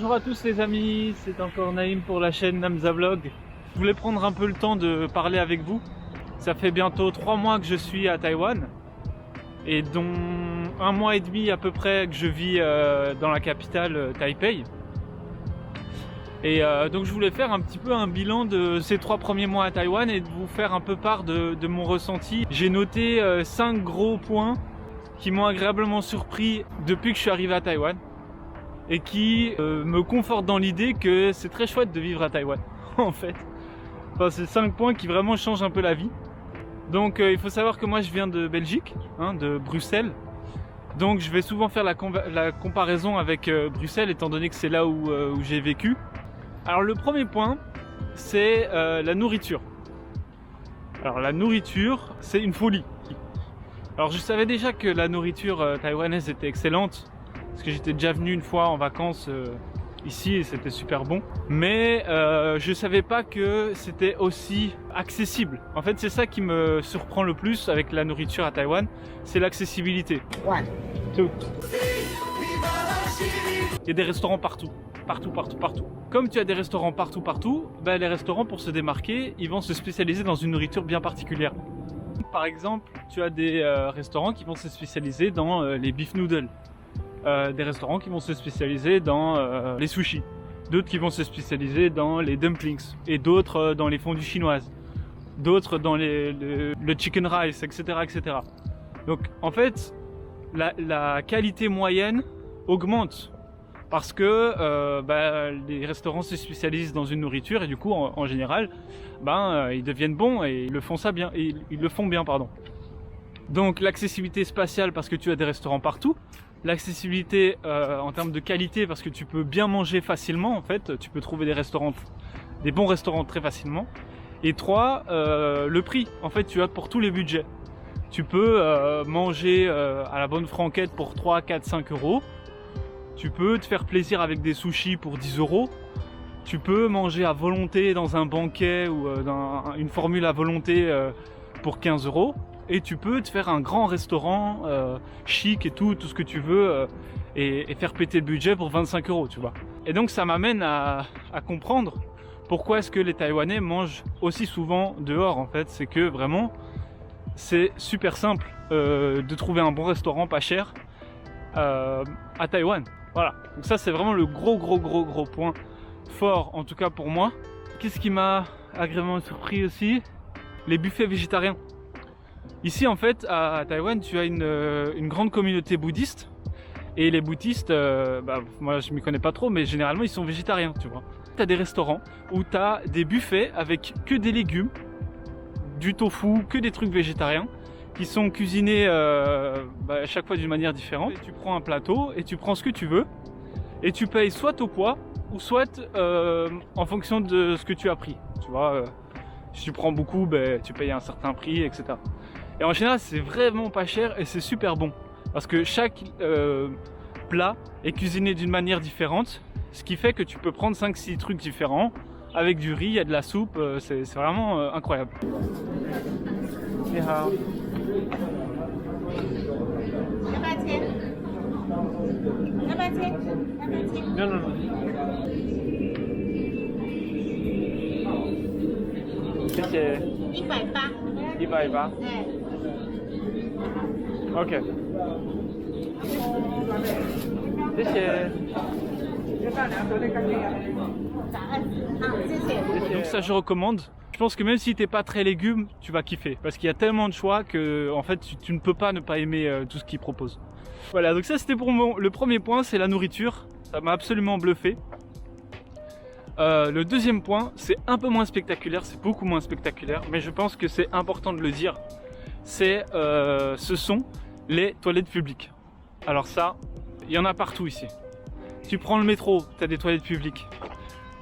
Bonjour à tous les amis, c'est encore Naïm pour la chaîne Namza Vlog. Je voulais prendre un peu le temps de parler avec vous. Ça fait bientôt 3 mois que je suis à Taïwan et dont 1 mois et demi à peu près que je vis dans la capitale Taipei. Et donc je voulais faire un petit peu un bilan de ces 3 premiers mois à Taïwan et de vous faire un peu part de mon ressenti. J'ai noté 5 gros points qui m'ont agréablement surpris depuis que je suis arrivé à Taïwan et qui me confortent dans l'idée que c'est très chouette de vivre à Taïwan en fait. Enfin, c'est 5 points qui vraiment changent un peu la vie. Donc il faut savoir que moi je viens de Belgique, de Bruxelles. Donc je vais souvent faire la comparaison avec Bruxelles étant donné que c'est là où j'ai vécu. Alors le premier point, c'est la nourriture. Alors la nourriture, c'est une folie. Alors je savais déjà que la nourriture taïwanaise était excellente, parce que j'étais déjà venu une fois en vacances ici et c'était super bon. Mais je savais pas que c'était aussi accessible. En fait c'est ça qui me surprend le plus avec la nourriture à Taïwan, c'est l'accessibilité. Tout. Il y a des restaurants partout. Partout. Comme tu as des restaurants partout, les restaurants pour se démarquer, ils vont se spécialiser dans une nourriture bien particulière. Par exemple, tu as des restaurants qui vont se spécialiser dans les beef noodles, des restaurants qui vont se spécialiser dans les sushis, d'autres qui vont se spécialiser dans les dumplings et d'autres dans les fondues chinoises, d'autres dans le chicken rice, etc. Donc en fait, la qualité moyenne augmente. Parce que les restaurants se spécialisent dans une nourriture et du coup en général ils deviennent bons et ils le font bien. Donc l'accessibilité spatiale parce que tu as des restaurants partout, l'accessibilité en termes de qualité parce que tu peux bien manger facilement en fait, tu peux trouver des bons restaurants très facilement. Et 3, le prix, en fait tu as pour tous les budgets. Tu peux manger à la bonne franquette pour 3, 4, 5 euros. Tu peux te faire plaisir avec des sushis pour 10 euros. Tu peux manger à volonté dans un banquet ou dans une formule à volonté pour 15 euros. Et tu peux te faire un grand restaurant chic et tout ce que tu veux et faire péter le budget pour 25 euros, tu vois. Et donc ça m'amène à comprendre pourquoi est-ce que les Taïwanais mangent aussi souvent dehors en fait. C'est que vraiment c'est super simple de trouver un bon restaurant pas cher à Taïwan. Voilà, donc ça c'est vraiment le gros point fort en tout cas pour moi. Qu'est-ce qui m'a agréablement surpris aussi? Les buffets végétariens. Ici en fait à Taïwan tu as une grande communauté bouddhiste et les bouddhistes, moi je m'y connais pas trop mais généralement ils sont végétariens, tu vois. Tu as des restaurants où tu as des buffets avec que des légumes, du tofu, que des trucs végétariens qui sont cuisinés à chaque fois d'une manière différente. Et tu prends un plateau et tu prends ce que tu veux et tu payes soit au poids ou soit en fonction de ce que tu as pris. Tu vois, si tu prends beaucoup, tu payes un certain prix, etc. Et en général, c'est vraiment pas cher et c'est super bon parce que chaque plat est cuisiné d'une manière différente, ce qui fait que tu peux prendre 5-6 trucs différents avec du riz, il y a de la soupe, c'est vraiment incroyable. Ni hao. Non. 谢谢。180。180。OK。谢谢。Donc ça je recommande. Je pense que même si t'es pas très légumes, tu vas kiffer parce qu'il y a tellement de choix que en fait tu ne peux pas ne pas aimer tout ce qu'ils proposent. Voilà, donc ça c'était pour le premier point, c'est la nourriture. Ça m'a absolument bluffé. Le deuxième point, c'est un peu moins spectaculaire, c'est beaucoup moins spectaculaire, mais je pense que c'est important de le dire. Ce sont les toilettes publiques. Alors ça, il y en a partout ici. Tu prends le métro, tu as des toilettes publiques.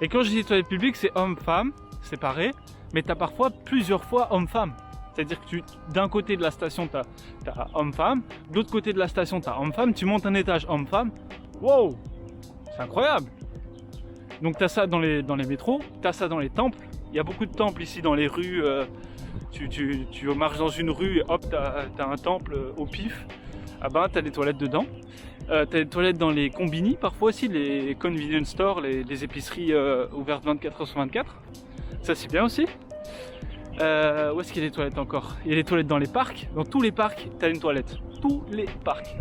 Et quand je dis toilettes publiques, c'est homme-femme, séparés, mais tu as parfois plusieurs fois homme-femme. C'est-à-dire que d'un côté de la station, tu as homme-femme, de l'autre côté de la station, tu as homme-femme, tu montes un étage homme-femme. Wow, c'est incroyable. Donc tu as ça dans les métros, tu as ça dans les temples. Il y a beaucoup de temples ici dans les rues. Tu marches dans une rue et hop, tu as un temple au pif. Ah ben, tu as des toilettes dedans. T'as des toilettes dans les combini parfois aussi, les convenience stores, les épiceries ouvertes 24h/24. Ça c'est bien aussi. Où est-ce qu'il y a des toilettes encore? Il y a des toilettes dans les parcs. Dans tous les parcs, t'as une toilette. Tous les parcs.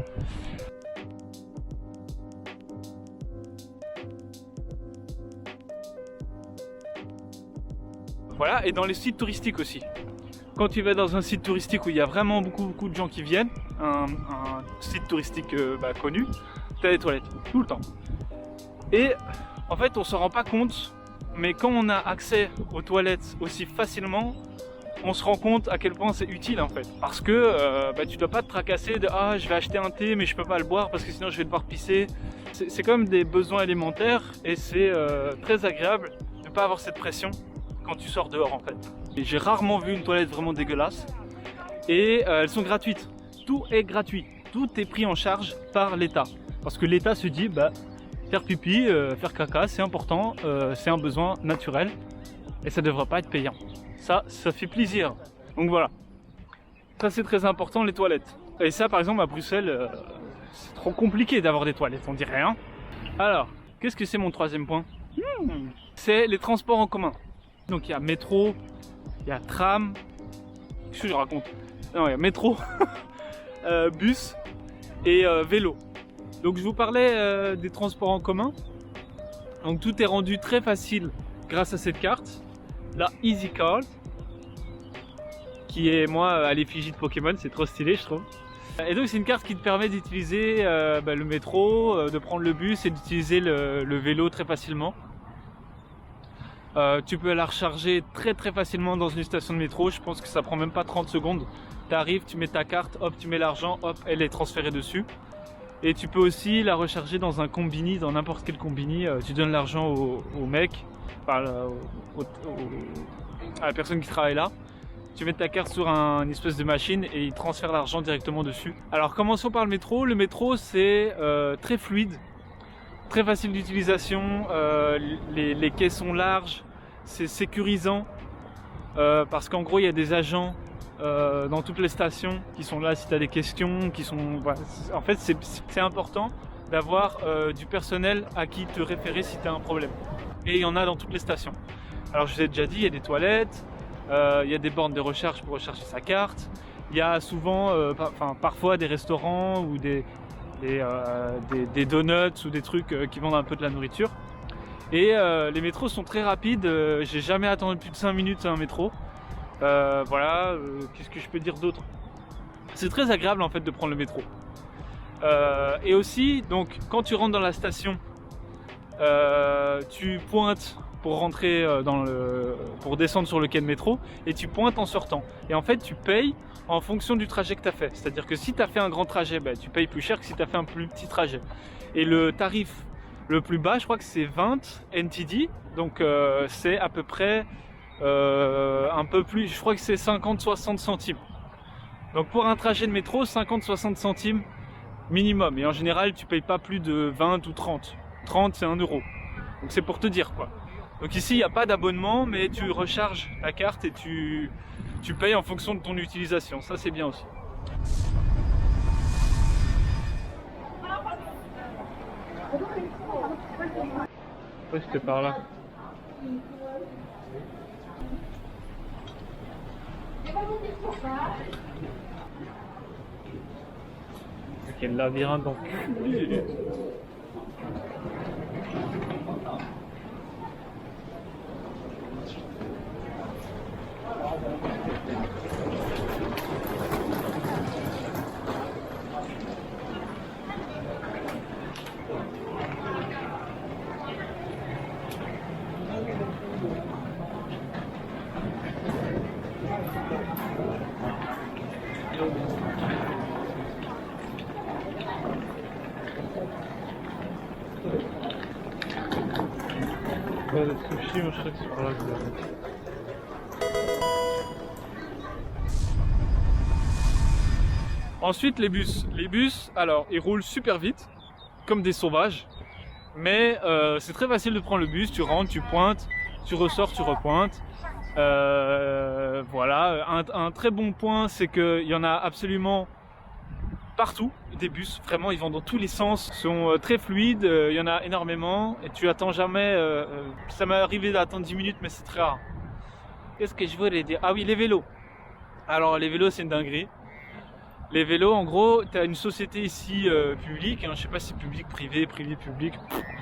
Voilà, et dans les sites touristiques aussi. Quand tu vas dans un site touristique où il y a vraiment beaucoup de gens qui viennent, un site touristique connu, tu as des toilettes tout le temps. Et en fait, on s'en rend pas compte, mais quand on a accès aux toilettes aussi facilement, on se rend compte à quel point c'est utile en fait. Parce que tu dois pas te tracasser de ah je vais acheter un thé mais je peux pas le boire parce que sinon je vais devoir pisser. C'est comme des besoins élémentaires et c'est très agréable de ne pas avoir cette pression quand tu sors dehors en fait. J'ai rarement vu une toilette vraiment dégueulasse et elles sont gratuites. Tout est gratuit, tout est pris en charge par l'État. Parce que l'État se dit faire pipi, faire caca c'est important, c'est un besoin naturel et ça ne devrait pas être payant. Ça fait plaisir. Donc voilà, ça c'est très important les toilettes. Et ça par exemple à Bruxelles, c'est trop compliqué d'avoir des toilettes, on dirait hein. Alors, qu'est-ce que c'est mon troisième point? C'est les transports en commun. Donc il y a métro, il y a tram, qu'est-ce que je raconte? Non, il y a métro, bus et vélo. Donc je vous parlais des transports en commun. Donc tout est rendu très facile grâce à cette carte, la Easy Card, qui est moi à l'effigie de Pokémon, c'est trop stylé je trouve. Et donc c'est une carte qui te permet d'utiliser le métro, de prendre le bus et d'utiliser le vélo très facilement. Tu peux la recharger très facilement dans une station de métro, je pense que ça prend même pas 30 secondes. Tu arrives, tu mets ta carte, hop, tu mets l'argent, hop, elle est transférée dessus. Et tu peux aussi la recharger dans un combini, dans n'importe quel combini, tu donnes l'argent au mec, enfin, à la personne qui travaille là. Tu mets ta carte sur une espèce de machine et il transfère l'argent directement dessus. Alors commençons par le métro. Le métro c'est très fluide, très facile d'utilisation, les quais sont larges, c'est sécurisant parce qu'en gros il y a des agents dans toutes les stations qui sont là si tu as des questions, en fait c'est important d'avoir du personnel à qui te référer si tu as un problème. Et il y en a dans toutes les stations. Alors je vous ai déjà dit, il y a des toilettes, il y a des bornes de recharge pour recharger sa carte, il y a souvent, parfois des restaurants ou des donuts ou des trucs qui vendent un peu de la nourriture. Et les métros sont très rapides, j'ai jamais attendu plus de 5 minutes à un métro. Qu'est-ce que je peux dire d'autre? C'est très agréable en fait de prendre le métro. Et aussi, donc quand tu rentres dans la station, tu pointes pour rentrer pour descendre sur le quai de métro et tu pointes en sortant. Et en fait tu payes en fonction du trajet que tu as fait. C'est-à-dire que si tu as fait un grand trajet, tu payes plus cher que si tu as fait un plus petit trajet. Et le tarif le plus bas, je crois que c'est 20 NTD, donc c'est à peu près un peu plus, je crois que c'est 50-60 centimes. Donc pour un trajet de métro, 50-60 centimes minimum. Et en général, tu payes pas plus de 20 ou 30. 30 c'est 1 euro. Donc c'est pour te dire quoi. Donc ici il n'y a pas d'abonnement mais tu recharges la carte et tu payes en fonction de ton utilisation, ça c'est bien aussi. Ouais, c'était par là. Quel labyrinthe donc. Le sushi, moi je crois que c'est par là que Ensuite les bus. Les bus, alors ils roulent super vite, comme des sauvages, mais c'est très facile de prendre le bus, tu rentres, tu pointes, tu ressors, tu repointes. Voilà, un très bon point c'est qu'il y en a absolument partout des bus, vraiment ils vont dans tous les sens, ils sont très fluides, il y en a énormément et tu attends jamais, ça m'est arrivé d'attendre 10 minutes mais c'est très rare. Qu'est-ce que je voulais dire? Ah oui, les vélos. Alors les vélos c'est une dinguerie. Les vélos en gros, tu as une société ici publique, hein, je sais pas si c'est public, privé, privé, public,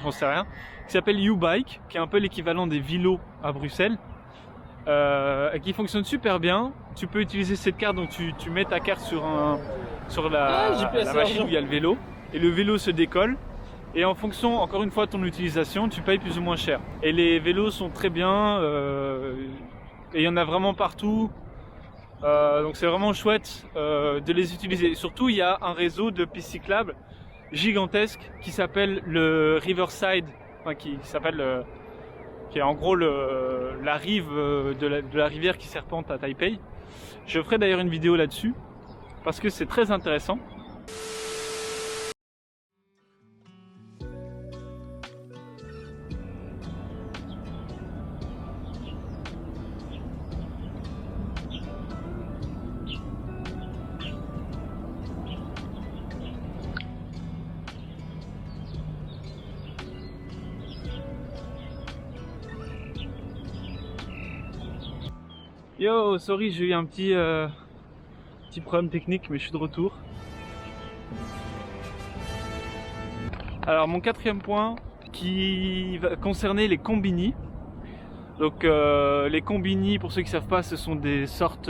j'en sais rien, qui s'appelle YouBike, qui est un peu l'équivalent des Vilo à Bruxelles. Qui fonctionne super bien. Tu peux utiliser cette carte, donc tu mets ta carte sur la machine où il y a le vélo et le vélo se décolle et en fonction encore une fois de ton utilisation tu payes plus ou moins cher et les vélos sont très bien et il y en a vraiment partout donc c'est vraiment chouette de les utiliser. Surtout il y a un réseau de pistes cyclables gigantesque qui s'appelle le Riverside, enfin, qui s'appelle qui est en gros la rive de la rivière qui serpente à Taipei. Je ferai d'ailleurs une vidéo là-dessus parce que c'est très intéressant. Yo, sorry, j'ai eu un petit problème technique, mais je suis de retour. Alors mon quatrième point qui va concerner les combini. Donc les combini, pour ceux qui ne savent pas, ce sont des sortes,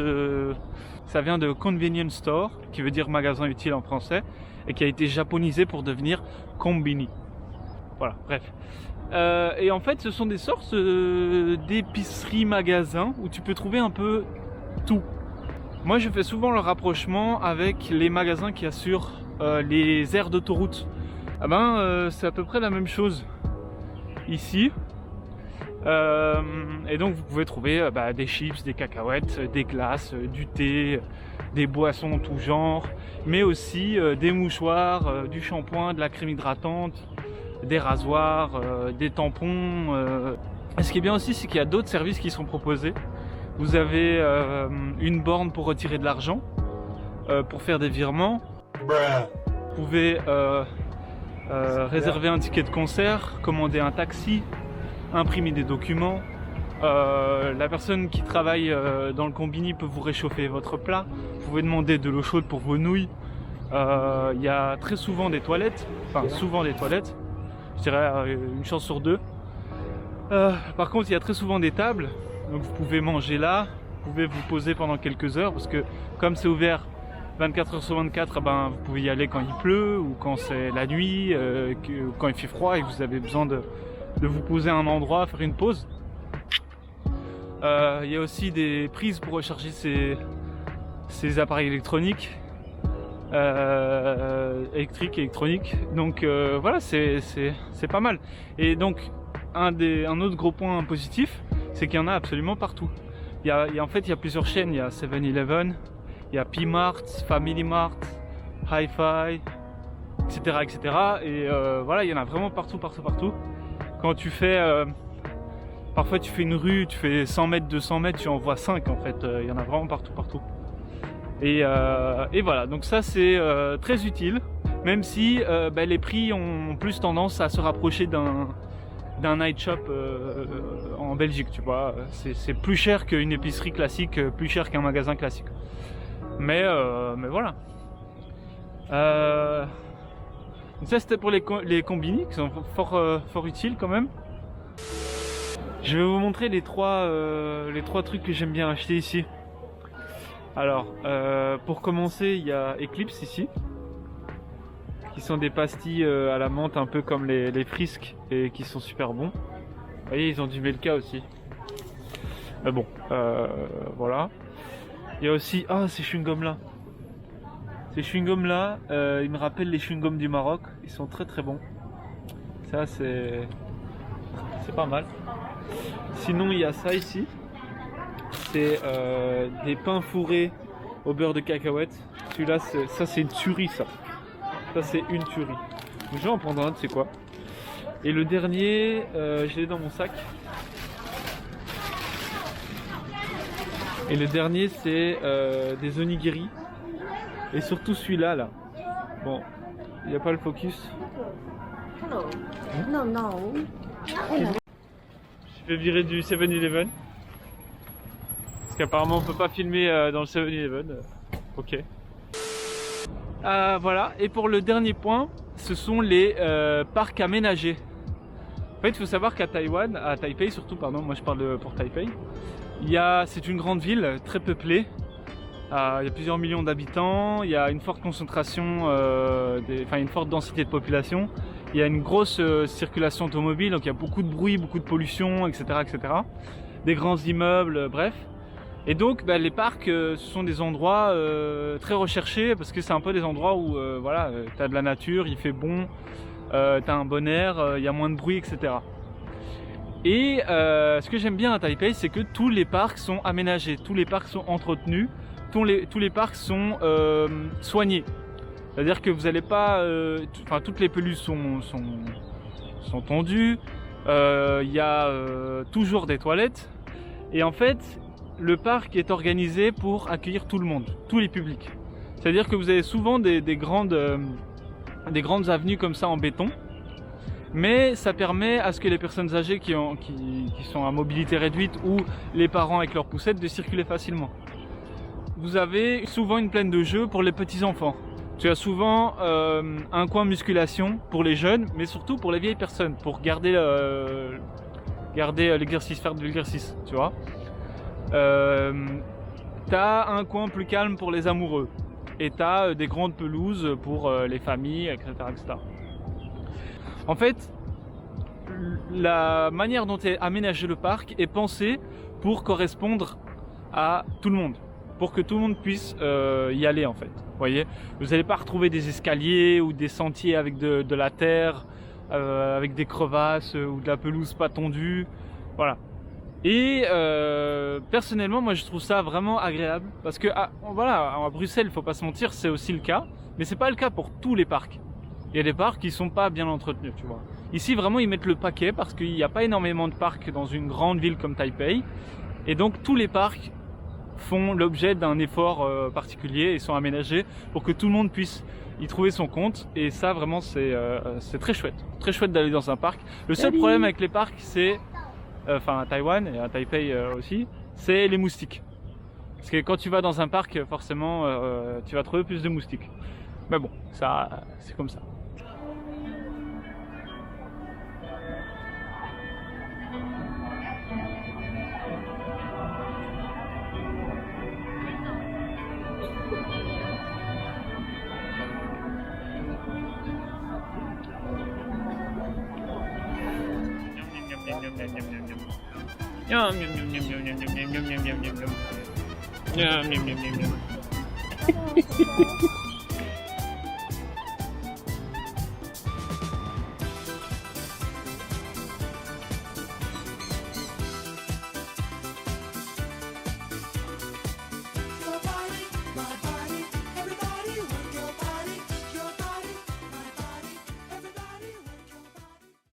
ça vient de convenience store, qui veut dire magasin utile en français, et qui a été japonisé pour devenir combini. Voilà, bref. Et en fait ce sont des sortes d'épiceries magasins où tu peux trouver un peu tout. Moi je fais souvent le rapprochement avec les magasins qui assurent les aires d'autoroute. Ah ben c'est à peu près la même chose ici. Et donc vous pouvez trouver des chips, des cacahuètes, des glaces, du thé, des boissons en tout genre, mais aussi des mouchoirs, du shampoing, de la crème hydratante, des rasoirs, des tampons. Et ce qui est bien aussi, c'est qu'il y a d'autres services qui sont proposés. Vous avez une borne pour retirer de l'argent, pour faire des virements. Vous pouvez réserver un ticket de concert, commander un taxi, imprimer des documents. La personne qui travaille dans le combini peut vous réchauffer votre plat. Vous pouvez demander de l'eau chaude pour vos nouilles. Il y a très souvent des toilettes, enfin souvent des toilettes. Je dirais une chance sur deux. Par contre, il y a très souvent des tables, donc vous pouvez manger là, vous pouvez vous poser pendant quelques heures, parce que comme c'est ouvert 24 heures sur 24, vous pouvez y aller quand il pleut, ou quand c'est la nuit, quand il fait froid et que vous avez besoin de vous poser à un endroit, faire une pause. Il y a aussi des prises pour recharger ces appareils électroniques. Électronique, donc voilà, c'est pas mal. Et donc un autre gros point positif, c'est qu'il y en a absolument partout. En fait il y a plusieurs chaînes, il y a 7-Eleven, il y a P-Mart, Family Mart, Hi-Fi, etc. Et voilà, il y en a vraiment partout. Quand tu fais parfois tu fais une rue, tu fais 100 mètres, 200 mètres, tu en vois 5 en fait, il y en a vraiment partout. Et voilà, donc ça c'est très utile, même si les prix ont plus tendance à se rapprocher d'un night shop en Belgique, tu vois. C'est plus cher qu'une épicerie classique, plus cher qu'un magasin classique. Mais voilà. Donc ça c'était pour les combini, qui sont fort utiles quand même. Je vais vous montrer les trois trucs que j'aime bien acheter ici. Alors, pour commencer, il y a Eclipse ici, qui sont des pastilles à la menthe, un peu comme les Frisk, et qui sont super bons. Vous voyez, ils ont du Milka aussi. Mais bon, voilà. Il y a aussi, ces chewing-gums là. Ces chewing-gums là, ils me rappellent les chewing-gums du Maroc. Ils sont très bons. Ça, c'est pas mal. Sinon, il y a ça ici. C'est des pains fourrés au beurre de cacahuète. Celui-là, ça c'est une tuerie, ça. Ça c'est une tuerie. Donc, je vais en prendre un, tu sais quoi. Et le dernier, je l'ai dans mon sac. Et le dernier, c'est des onigiri. Et surtout celui-là, là. Bon, il n'y a pas le focus. Hello. No, no. Je vais virer du 7-Eleven. Parce qu'apparemment on peut pas filmer dans le 7-Eleven. Ok. Voilà, et pour le dernier point, ce sont les parcs aménagés. En fait, il faut savoir qu'à Taïwan, à Taipei surtout, pardon, moi je parle pour Taipei, c'est une grande ville très peuplée. Il y a plusieurs millions d'habitants, il y a une forte concentration, une forte densité de population. Il y a une grosse circulation automobile, donc il y a beaucoup de bruit, beaucoup de pollution, etc. etc. Des grands immeubles, bref. Et donc les parcs, ce sont des endroits très recherchés parce que c'est un peu des endroits où voilà, tu as de la nature, il fait bon, tu as un bon air, il y a moins de bruit, etc. Et ce que j'aime bien à Taipei, c'est que tous les parcs sont aménagés, tous les parcs sont entretenus, tous les parcs sont soignés. C'est-à-dire que vous n'allez pas... toutes les pelouses sont tendues, il y a toujours des toilettes. Et en fait, le parc est organisé pour accueillir tout le monde, tous les publics. C'est-à-dire que vous avez souvent des grandes avenues comme ça en béton. Mais ça permet à ce que les personnes âgées qui sont à mobilité réduite ou les parents avec leurs poussettes de circuler facilement. Vous avez souvent une plaine de jeux pour les petits enfants. Tu as souvent un coin musculation pour les jeunes, mais surtout pour les vieilles personnes, pour garder l'exercice, faire de l'exercice, tu vois. T'as un coin plus calme pour les amoureux, et t'as des grandes pelouses pour les familles, etc., etc. En fait, la manière dont est aménagé le parc est pensée pour correspondre à tout le monde, pour que tout le monde puisse y aller en fait. Vous voyez, vous n'allez pas retrouver des escaliers ou des sentiers avec de la terre, avec des crevasses ou de la pelouse pas tondue, voilà. Et personnellement, moi je trouve ça vraiment agréable parce que voilà, à Bruxelles, faut pas se mentir, c'est aussi le cas, mais c'est pas le cas pour tous les parcs. Il y a des parcs qui sont pas bien entretenus, tu vois. Ici, vraiment, ils mettent le paquet parce qu'il n'y a pas énormément de parcs dans une grande ville comme Taipei. Et donc, tous les parcs font l'objet d'un effort particulier et sont aménagés pour que tout le monde puisse y trouver son compte. Et ça, vraiment, c'est très chouette. Très chouette d'aller dans un parc. Le seul problème avec les parcs, c'est, à Taïwan et à Taipei aussi, c'est les moustiques. Parce que quand tu vas dans un parc, forcément, tu vas trouver plus de moustiques. Mais bon, ça, c'est comme ça.